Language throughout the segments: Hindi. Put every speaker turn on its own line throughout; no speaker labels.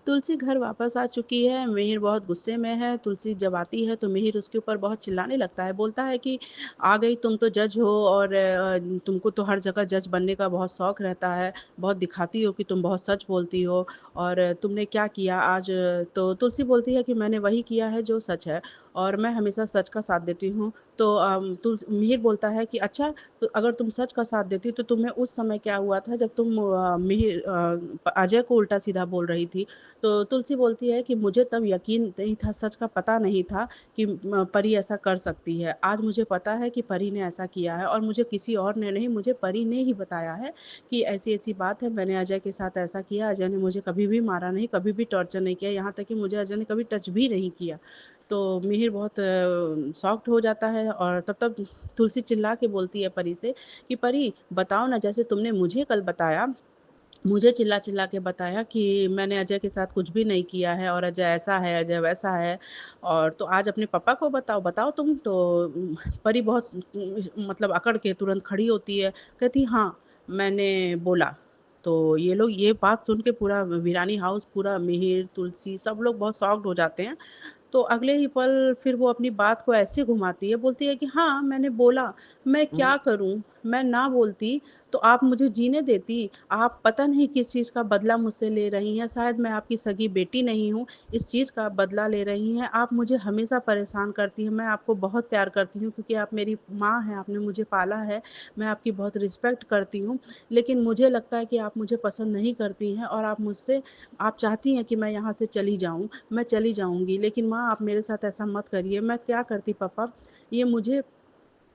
तुलसी घर वापस आ चुकी है, मिहिर बहुत गुस्से में है, तुलसी जब आती है तो मिहिर उसके ऊपर बहुत चिल्लाने लगता है, बोलता है कि आ गई तुम तो जज हो और तुमको तो हर जगह जज बनने का बहुत शौक रहता है, बहुत दिखाती हो कि तुम बहुत सच बोलती हो और तुमने क्या किया आज? तो तुलसी बोलती है कि मैंने वही किया है जो सच है और मैं हमेशा सच का साथ देती हूँ। तो मिहिर बोलता है कि अच्छा, तो अगर तुम सच का साथ देती तो तुम्हें उस समय क्या हुआ था जब तुम अजय को उल्टा-सीधा बोल रही थी? तो तुलसी बोलती है कि मुझे तब यकीन नहीं था, सच का पता नहीं था कि परी ऐसा कर सकती है। आज मुझे पता है कि परी ने ऐसा किया है और मुझे किसी और ने नहीं, मुझे परी ने ही बताया है कि ऐसी-ऐसी बात है, मैंने अजय के साथ ऐसा किया, अजय ने मुझे कभी भी मारा नहीं, कभी भी टॉर्चर नहीं किया, यहाँ तक कि मुझे अजय ने कभी टच भी नहीं किया। तो मिहिर बहुत शॉक्ड हो जाता है और तब तक तुलसी चिल्ला के बोलती है परी से कि परी बताओ ना, जैसे तुमने मुझे कल बताया, मुझे चिल्ला-चिल्ला के बताया कि मैंने अजय के साथ कुछ भी नहीं किया है और अजय ऐसा है, अजय वैसा है और तो आज अपने पापा को बताओ, बताओ तुम। तो परी बहुत मतलब अकड़ के तुरंत खड़ी होती है, कहती हाँ, मैंने बोला। तो ये लोग ये बात सुन के पूरा वीरानी हाउस, पूरा मिहिर, तुलसी सब लोग बहुत शॉक्ड हो जाते हैं। तो अगले ही पल फिर वो अपनी बात को ऐसे घुमाती है, बोलती है कि हाँ, मैंने बोला, मैं क्या करूँ? मैं ना बोलती तो आप मुझे जीने देती। आप पता नहीं किस चीज़ का बदला मुझसे ले रही हैं, शायद मैं आपकी सगी बेटी नहीं हूँ, इस चीज़ का बदला ले रही हैं। आप मुझे हमेशा परेशान करती हैं, मैं आपको बहुत प्यार करती हूँ क्योंकि आप मेरी माँ हैं, आपने मुझे पाला है, मैं आपकी बहुत रिस्पेक्ट करती हूँ। लेकिन मुझे लगता है कि आप मुझे पसंद नहीं करती हैं और आप चाहती हैं कि मैं यहाँ से चली जाऊँ, मैं चली जाऊँगी, लेकिन माँ आप मेरे साथ ऐसा मत करिए, मैं क्या करती पापा? ये मुझे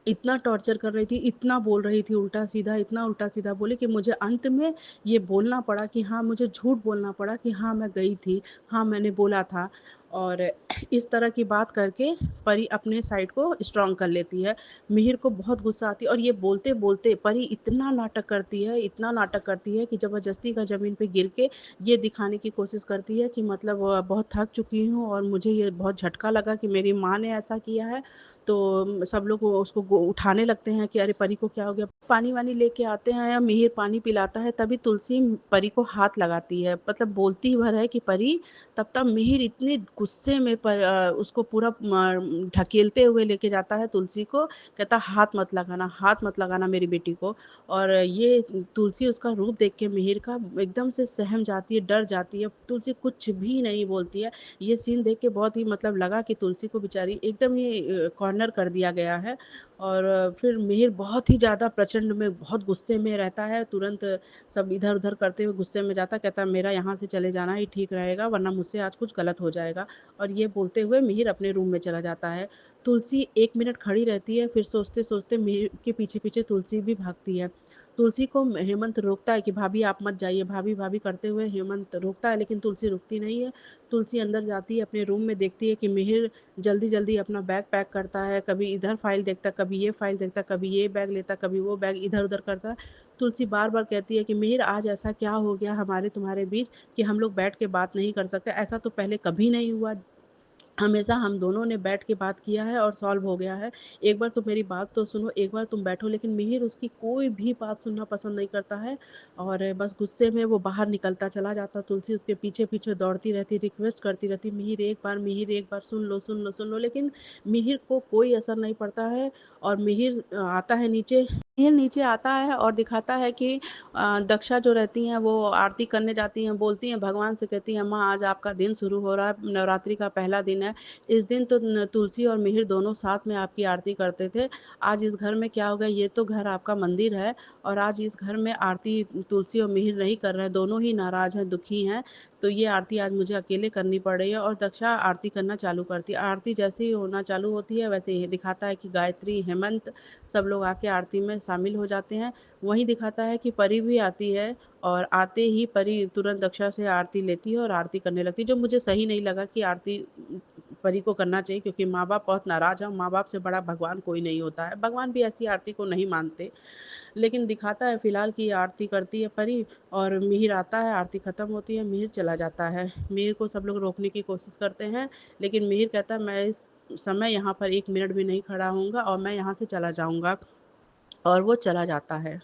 इतना टॉर्चर कर रही थी, इतना बोल रही थी उल्टा-सीधा, इतना उल्टा-सीधा बोली कि मुझे अंत में ये बोलना पड़ा कि हाँ, मुझे झूठ बोलना पड़ा कि हाँ, मैं गई थी, हाँ, मैंने बोला था। और इस तरह की बात करके परी अपने साइड को स्ट्रॉन्ग कर लेती है। मिहिर को बहुत गुस्सा आती है और ये बोलते-बोलते परी इतना नाटक करती है, इतना नाटक करती है कि ज़बरदस्ती का ज़मीन पे गिर के ये दिखाने की कोशिश करती है कि मतलब बहुत थक चुकी हूँ और मुझे ये बहुत झटका लगा कि मेरी माँ ने ऐसा किया है। तो सब लोग वो उसको गो उठाने लगते हैं कि अरे परी को क्या हो गया? पानी-वानी लेके आते हैं या मिहिर पानी पिलाता है, तभी तुलसी परी को हाथ लगाती है। मतलब बोलती भर है कि परी, तब तक मिहिर इतने गुस्से में उसको पूरा ढकेलते हुए लेके जाता है तुलसी को, कहता हाथ मत लगाना मेरी बेटी को। और ये तुलसी उसका रूप देख के मिहिर का एकदम से सहम जाती है, डर जाती है। तुलसी कुछ भी नहीं बोलती है। ये सीन देख के बहुत ही मतलब लगा कि तुलसी को बेचारी एकदम ही कॉर्नर कर दिया गया है और फिर मिहिर बहुत ही ज़्यादा प्रचंड में बहुत गुस्से में रहता है, तुरंत सब इधर-उधर करते हुए गुस्से में जाता है, कहता है मेरा यहाँ से चले जाना ही ठीक रहेगा वरना मुझसे आज कुछ गलत हो जाएगा। और ये बोलते हुए मिहिर अपने रूम में चला जाता है। तुलसी 1 मिनट खड़ी रहती है, फिर सोचते-सोचते मिहिर के पीछे-पीछे तुलसी भी भागती है। तुलसी को हेमंत रोकता है कि भाभी आप मत जाइए, भाभी-भाभी करते हुए हेमंत रोकता है लेकिन तुलसी रुकती नहीं है। तुलसी अंदर जाती है, अपने रूम में देखती है कि मिहिर जल्दी-जल्दी अपना बैग पैक करता है, कभी इधर फ़ाइल देखता है, कभी ये फ़ाइल देखता है, कभी ये बैग लेता है, कभी वो बैग इधर-उधर करता है। तुलसी बार-बार कहती है कि मिहिर आज ऐसा क्या हो गया हमारे तुम्हारे बीच कि हम लोग बैठ के बात नहीं कर सकते? ऐसा तो पहले कभी नहीं हुआ। हमेशा हम दोनों ने बैठ के बात किया है और सॉल्व हो गया है। एक बार तुम मेरी बात तो सुनो, एक बार तुम बैठो। लेकिन मिहिर उसकी कोई भी बात सुनना पसंद नहीं करता है और बस गुस्से में वो बाहर निकलता चला जाता। तुलसी उसके पीछे-पीछे दौड़ती रहती, रिक्वेस्ट करती रहती, मिहिर एक बार सुन लो, सुन लो, सुन लो। लेकिन मिहिर को कोई असर नहीं पड़ता है और मिहिर आता है नीचे। मिहिर नीचे आता है और दिखाता है कि दक्षा जो रहती हैं वो आरती करने जाती हैं, बोलती हैं भगवान से, कहती हैं अम्मा आज आपका दिन शुरू हो रहा है, नवरात्रि का पहला दिन है। इस दिन तो तुलसी और मिहिर दोनों साथ में आपकी आरती करते थे। आज इस घर में क्या हो गया? ये तो घर आपका मंदिर है और आज इस घर में आरती तुलसी और मिहिर नहीं कर रहे हैं, दोनों ही नाराज़ हैं, दुखी हैं। तो ये आरती आज मुझे अकेले करनी पड़ रही है और दक्षा आरती करना चालू करती है। आरती जैसे ही होना चालू होती है वैसे ही दिखाता है कि गायत्री, हेमंत सब लोग आके आरती में शामिल हो जाते हैं। वहीं दिखाता है कि परी भी आती है और आते ही परी तुरंत दक्षा से आरती लेती है और आरती करने लगती है, जो मुझे सही नहीं लगा कि आरती परी को करना चाहिए क्योंकि माँ-बाप बहुत नाराज़ हैं, माँ-बाप से बड़ा भगवान कोई नहीं होता है। भगवान भी ऐसी आरती को नहीं मानते। लेकिन दिखाता है फिलहाल कि आरती करती है परी और मिहिर आता है, आरती खत्म होती है, मिहिर चला जाता है। मिहिर को सब लोग रोकने की कोशिश करते हैं, लेकिन मिहिर कहता है मैं इस समय यहाँ पर 1 मिनट भी नहीं खड़ा होऊँगा और मैं यहाँ से चला जाऊँगा और वो चला जाता है।